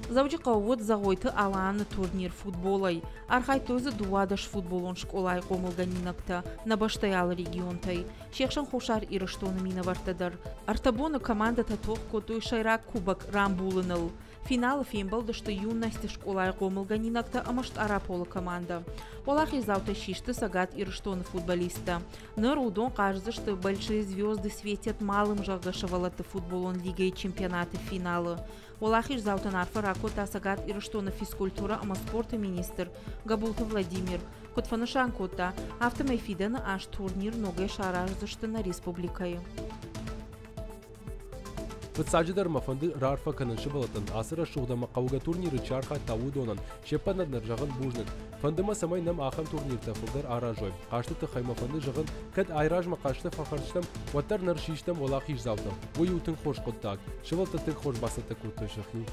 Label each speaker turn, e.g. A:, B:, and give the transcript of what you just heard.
A: Завжди қауыт зағойты аланы турнир футболай. Архайтозы дуадаш футболон школай қомылганинакта на баштаялы регионтай. Шекшан хошар ирыштоны мина вартадар. Артабоны команда татоқ көтой шайрак кубак рамбулыныл. Финалы фембалды, что юности школай қомылганинакта амашт араполы команда. Олах изаута шишты сагат ирыштоны футболиста. Ныр удон кажется, что большие звезды светят малым жагашавалаты футболон лига и чемпионаты финалы. Олах изаута нарфа ракота сагат ирыштоны физкультура ама спорта министр Габулты Владимир. Котфанышан кота автомайфиданы аш турнир ноге шаражзышты на республикаю.
B: Ватсаджидар мафанды рарфа кананшы балатын асыра шуғдама қауға турниры чарха тауыдонан шеппанаднар жағын бужнық. Фандыма самай нам ахам турнирта фылдар аражой. Қашты тұқайма фанды жағын кәд айражма қашты фақарштам ваттар нар шиштам олақ иш завдам. Ой утын хош қоттақ. Шывалты тың хош басаты көтті шықи.